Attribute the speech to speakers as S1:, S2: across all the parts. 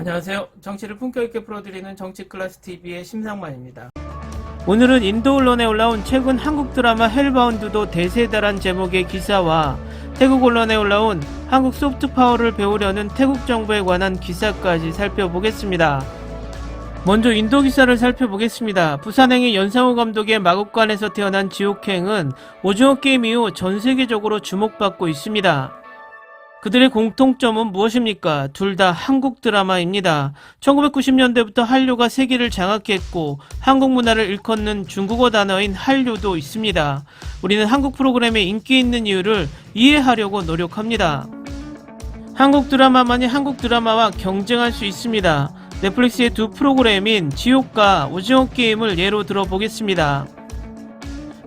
S1: 안녕하세요. 정치를 품격 있게 풀어드리는 정치클래스TV의 심상만입니다. 오늘은 인도 언론에 올라온 최근 한국 드라마 헬바운드도 대세다란 제목의 기사와 태국 언론에 올라온 한국 소프트파워를 배우려는 태국 정부에 관한 기사까지 살펴보겠습니다. 먼저 인도 기사를 살펴보겠습니다. 부산행의 연상호 감독의 마곡간에서 태어난 지옥행은 오징어 게임 이후 전 세계적으로 주목받고 있습니다. 그들의 공통점은 무엇입니까? 둘 다 한국 드라마입니다. 1990년대부터 한류가 세계를 장악했고 한국 문화를 일컫는 중국어 단어인 한류도 있습니다. 우리는 한국 프로그램에 인기 있는 이유를 이해하려고 노력합니다. 한국 드라마만이 한국 드라마와 경쟁할 수 있습니다. 넷플릭스의 두 프로그램인 지옥과 오징어 게임을 예로 들어보겠습니다.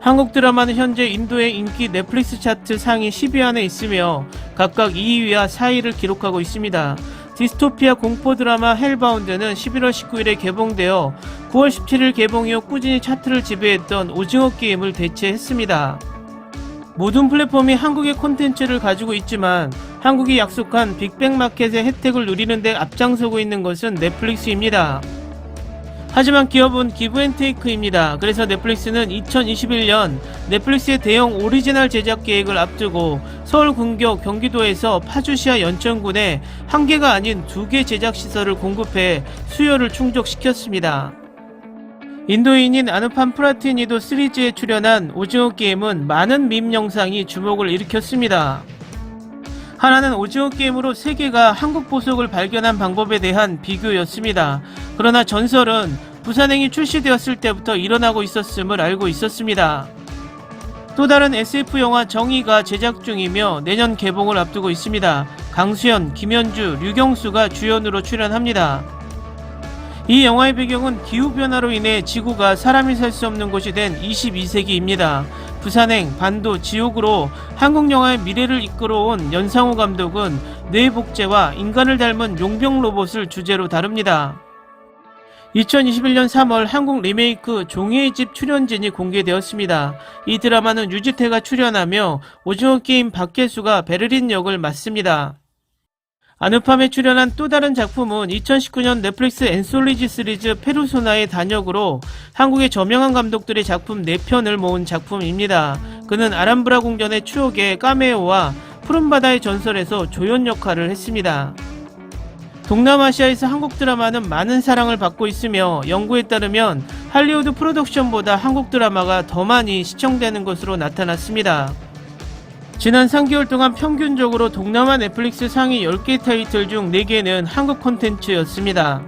S1: 한국 드라마는 현재 인도의 인기 넷플릭스 차트 상위 10위 안에 있으며 각각 2위와 4위를 기록하고 있습니다. 디스토피아 공포 드라마 헬바운드는 11월 19일에 개봉되어 9월 17일 개봉 이후 꾸준히 차트를 지배했던 오징어 게임을 대체했습니다. 모든 플랫폼이 한국의 콘텐츠를 가지고 있지만 한국이 약속한 빅뱅 마켓의 혜택을 누리는 데 앞장서고 있는 것은 넷플릭스입니다. 하지만 기업은 기브앤테이크입니다. 그래서 넷플릭스는 2021년 넷플릭스의 대형 오리지널 제작 계획을 앞두고 서울 근교 경기도에서 파주시와 연천군에 한 개가 아닌 2개 제작시설을 공급해 수요를 충족시켰습니다. 인도인인 아누팜 프라티니도 시리즈에 출연한 오징어 게임은 많은 밈 영상이 주목을 일으켰습니다. 하나는 오징어 게임으로 세계가 한국 보석을 발견한 방법에 대한 비교였습니다. 그러나 전설은 부산행이 출시되었을 때부터 일어나고 있었음을 알고 있었습니다. 또 다른 SF 영화 정의가 제작 중이며 내년 개봉을 앞두고 있습니다. 강수현, 김현주, 류경수가 주연으로 출연합니다. 이 영화의 배경은 기후변화로 인해 지구가 사람이 살 수 없는 곳이 된 22세기입니다. 부산행, 반도, 지옥으로 한국 영화의 미래를 이끌어온 연상호 감독은 뇌복제와 인간을 닮은 용병 로봇을 주제로 다룹니다. 2021년 3월 한국 리메이크 종이의 집 출연진이 공개되었습니다. 이 드라마는 유지태가 출연하며 오징어 게임 박계수가 베를린 역을 맡습니다. 아누팜에 출연한 또 다른 작품은 2019년 넷플릭스 앤솔리지 시리즈 페르소나의 단역으로 한국의 저명한 감독들의 작품 4편을 모은 작품입니다. 그는 아람브라 궁전의 추억의 까메오와 푸른바다의 전설에서 조연 역할을 했습니다. 동남아시아에서 한국 드라마는 많은 사랑을 받고 있으며 연구에 따르면 할리우드 프로덕션보다 한국 드라마가 더 많이 시청되는 것으로 나타났습니다. 지난 3개월 동안 평균적으로 동남아 넷플릭스 상위 10개 타이틀 중 4개는 한국 콘텐츠였습니다.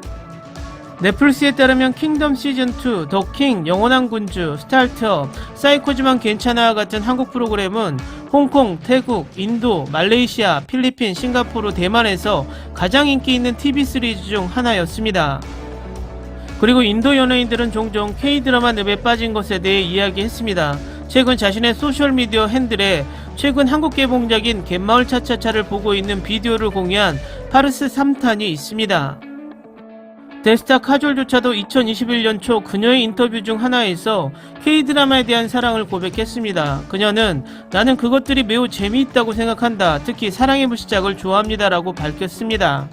S1: 넷플릭스에 따르면 킹덤 시즌2, 더킹, 영원한 군주, 스타트업, 사이코지만 괜찮아와 같은 한국 프로그램은 홍콩, 태국, 인도, 말레이시아, 필리핀, 싱가포르, 대만에서 가장 인기 있는 TV 시리즈 중 하나였습니다. 그리고 인도 연예인들은 종종 K드라마 늪에 빠진 것에 대해 이야기했습니다. 최근 자신의 소셜미디어 핸들에 최근 한국 개봉작인 갯마을 차차차를 보고 있는 비디오를 공유한 파르스 3탄이 있습니다. 데스타 카졸조차도 2021년 초 그녀의 인터뷰 중 하나에서 K드라마에 대한 사랑을 고백했습니다. 그녀는 나는 그것들이 매우 재미있다고 생각한다. 특히 사랑의 불시착을 좋아합니다. 라고 밝혔습니다.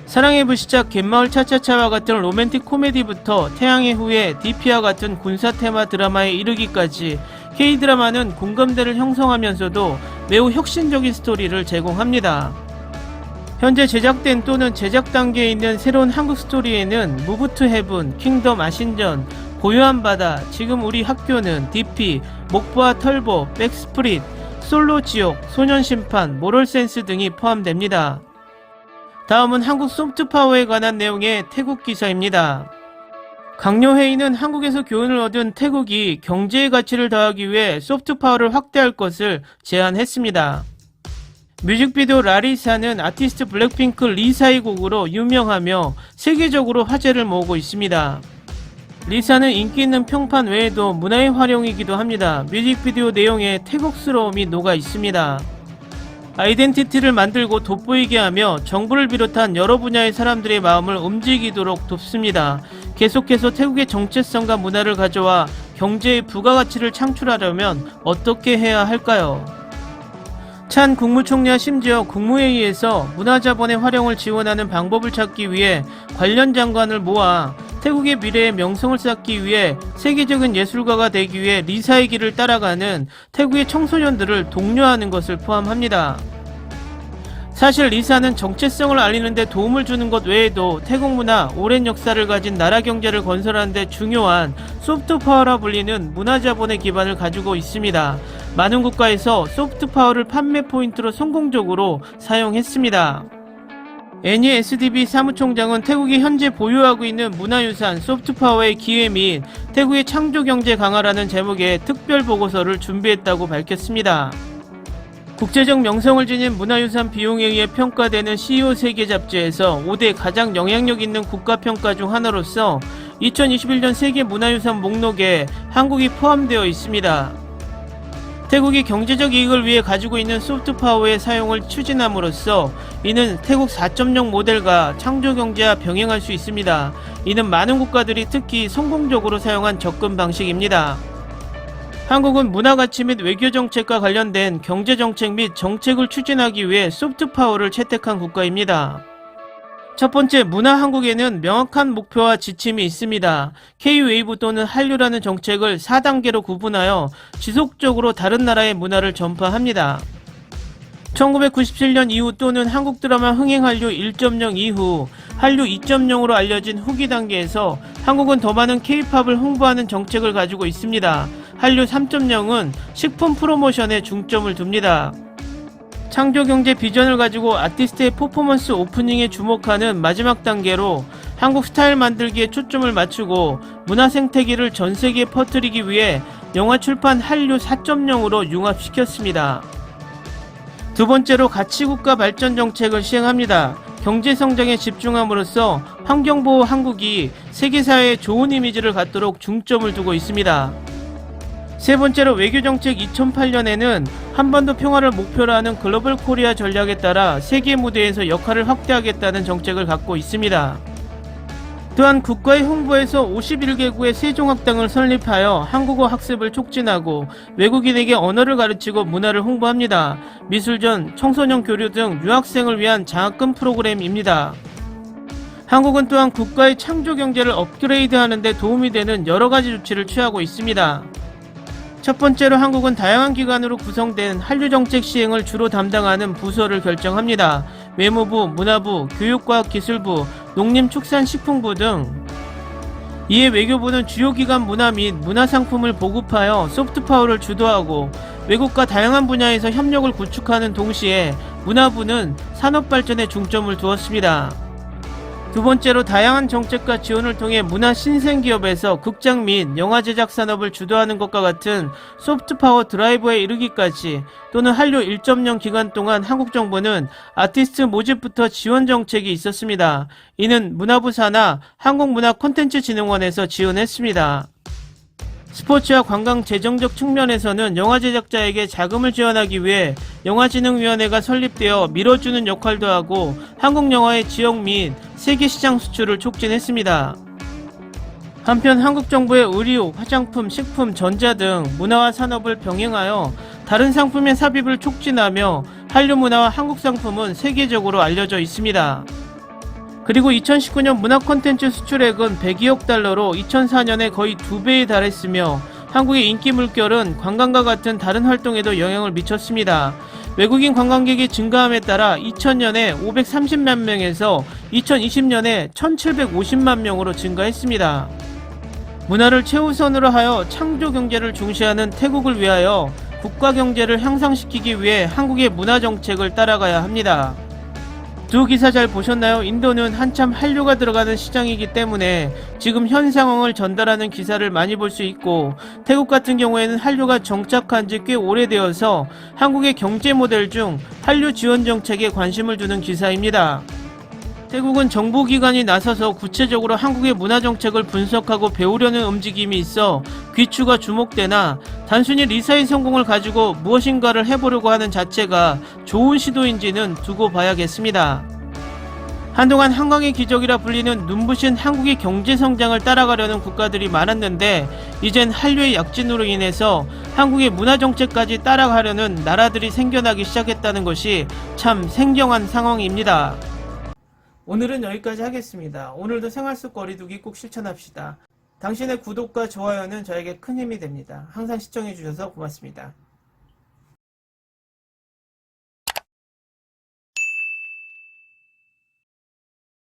S1: 사랑의 불시착, 갯마을 차차차와 같은 로맨틱 코미디부터 태양의 후예, DP와 같은 군사 테마 드라마에 이르기까지 K드라마는 공감대를 형성하면서도 매우 혁신적인 스토리를 제공합니다. 현재 제작된 또는 제작 단계에 있는 새로운 한국 스토리에는 무브 투 헤븐, 킹덤 아신전, 고요한 바다, 지금 우리 학교는, DP, 목보아 털보, 백스프릿, 솔로 지옥, 소년 심판, 모럴 센스 등이 포함됩니다. 다음은 한국 소프트파워에 관한 내용의 태국 기사입니다. 강요회의는 한국에서 교훈을 얻은 태국이 경제의 가치를 더하기 위해 소프트파워를 확대할 것을 제안했습니다. 뮤직비디오 라리사는 아티스트 블랙핑크 리사의 곡으로 유명하며 세계적으로 화제를 모으고 있습니다. 리사는 인기 있는 평판 외에도 문화의 활용이기도 합니다. 뮤직비디오 내용에 태국스러움이 녹아 있습니다. 아이덴티티를 만들고 돋보이게 하며 정부를 비롯한 여러 분야의 사람들의 마음을 움직이도록 돕습니다. 계속해서 태국의 정체성과 문화를 가져와 경제의 부가가치를 창출하려면 어떻게 해야 할까요? 찬 국무총리와 심지어 국무회의에서 문화자본의 활용을 지원하는 방법을 찾기 위해 관련 장관을 모아 태국의 미래의 명성을 쌓기 위해 세계적인 예술가가 되기 위해 리사의 길을 따라가는 태국의 청소년들을 독려하는 것을 포함합니다. 사실 리사는 정체성을 알리는 데 도움을 주는 것 외에도 태국 문화, 오랜 역사를 가진 나라 경제를 건설하는 데 중요한 소프트 파워라 불리는 문화 자본의 기반을 가지고 있습니다. 많은 국가에서 소프트 파워를 판매 포인트로 성공적으로 사용했습니다. 애니 SDB 사무총장은 태국이 현재 보유하고 있는 문화유산 소프트파워의 기회 및 태국의 창조경제 강화라는 제목의 특별 보고서를 준비했다고 밝혔습니다. 국제적 명성을 지닌 문화유산 비용에 의해 평가되는 CEO 세계 잡지에서 5대 가장 영향력 있는 국가평가 중 하나로서 2021년 세계 문화유산 목록에 한국이 포함되어 있습니다. 태국이 경제적 이익을 위해 가지고 있는 소프트파워의 사용을 추진함으로써 이는 태국 4.0 모델과 창조경제와 병행할 수 있습니다. 이는 많은 국가들이 특히 성공적으로 사용한 접근 방식입니다. 한국은 문화가치 및 외교정책과 관련된 경제정책 및 정책을 추진하기 위해 소프트파워를 채택한 국가입니다. 첫 번째, 문화 한국에는 명확한 목표와 지침이 있습니다. K-웨이브 또는 한류라는 정책을 4단계로 구분하여 지속적으로 다른 나라의 문화를 전파합니다. 1997년 이후 또는 한국 드라마 흥행한류 1.0 이후 한류 2.0으로 알려진 후기 단계에서 한국은 더 많은 K-팝을 홍보하는 정책을 가지고 있습니다. 한류 3.0은 식품 프로모션에 중점을 둡니다. 창조경제 비전을 가지고 아티스트의 퍼포먼스 오프닝에 주목하는 마지막 단계로 한국 스타일 만들기에 초점을 맞추고 문화 생태계를 전 세계에 퍼뜨리기 위해 영화 출판 한류 4.0으로 융합시켰습니다. 두 번째로 가치국가 발전 정책을 시행합니다. 경제성장에 집중함으로써 환경보호 한국이 세계사회에 좋은 이미지를 갖도록 중점을 두고 있습니다. 세 번째로 외교정책 2008년에는 한반도 평화를 목표로 하는 글로벌 코리아 전략에 따라 세계 무대에서 역할을 확대하겠다는 정책을 갖고 있습니다. 또한 국가의 홍보에서 51개국의 세종학당을 설립하여 한국어 학습을 촉진하고 외국인에게 언어를 가르치고 문화를 홍보합니다. 미술전, 청소년 교류 등 유학생을 위한 장학금 프로그램입니다. 한국은 또한 국가의 창조경제를 업그레이드하는 데 도움이 되는 여러가지 조치를 취하고 있습니다. 첫 번째로 한국은 다양한 기관으로 구성된 한류정책 시행을 주로 담당하는 부서를 결정합니다. 외무부, 문화부, 교육과학기술부, 농림축산식품부 등. 이에 외교부는 주요 기관 문화 및 문화상품을 보급하여 소프트파워를 주도하고 외국과 다양한 분야에서 협력을 구축하는 동시에 문화부는 산업발전에 중점을 두었습니다. 두 번째로 다양한 정책과 지원을 통해 문화 신생기업에서 극장 및 영화 제작 산업을 주도하는 것과 같은 소프트파워 드라이브에 이르기까지 또는 한류 1.0 기간 동안 한국 정부는 아티스트 모집부터 지원 정책이 있었습니다. 이는 문화부 산하 한국문화콘텐츠진흥원에서 지원했습니다. 스포츠와 관광 재정적 측면에서는 영화 제작자에게 자금을 지원하기 위해 영화진흥위원회가 설립되어 밀어주는 역할도 하고 한국 영화의 지역 및 세계 시장 수출을 촉진했습니다. 한편 한국 정부의 의류, 화장품, 식품, 전자 등 문화와 산업을 병행하여 다른 상품의 삽입을 촉진하며 한류 문화와 한국 상품은 세계적으로 알려져 있습니다. 그리고 2019년 문화 콘텐츠 수출액은 102억 달러로 2004년에 거의 2배에 달했으며 한국의 인기 물결은 관광과 같은 다른 활동에도 영향을 미쳤습니다. 외국인 관광객이 증가함에 따라 2000년에 530만 명에서 2020년에 1750만 명으로 증가했습니다. 문화를 최우선으로 하여 창조 경제를 중시하는 태국을 위하여 국가 경제를 향상시키기 위해 한국의 문화 정책을 따라가야 합니다. 두 기사 잘 보셨나요? 인도는 한참 한류가 들어가는 시장이기 때문에 지금 현 상황을 전달하는 기사를 많이 볼 수 있고 태국 같은 경우에는 한류가 정착한 지 꽤 오래되어서 한국의 경제 모델 중 한류 지원 정책에 관심을 두는 기사입니다. 태국은 정부기관이 나서서 구체적으로 한국의 문화정책을 분석하고 배우려는 움직임이 있어 귀추가 주목되나 단순히 리사의 성공을 가지고 무엇인가를 해보려고 하는 자체가 좋은 시도인지는 두고 봐야겠습니다. 한동안 한강의 기적이라 불리는 눈부신 한국의 경제 성장을 따라가려는 국가들이 많았는데 이젠 한류의 약진으로 인해서 한국의 문화 정책까지 따라가려는 나라들이 생겨나기 시작했다는 것이 참 생경한 상황입니다. 오늘은 여기까지 하겠습니다. 오늘도 생활 속 거리두기 꼭 실천합시다. 당신의 구독과 좋아요는 저에게 큰 힘이 됩니다. 항상 시청해주셔서 고맙습니다.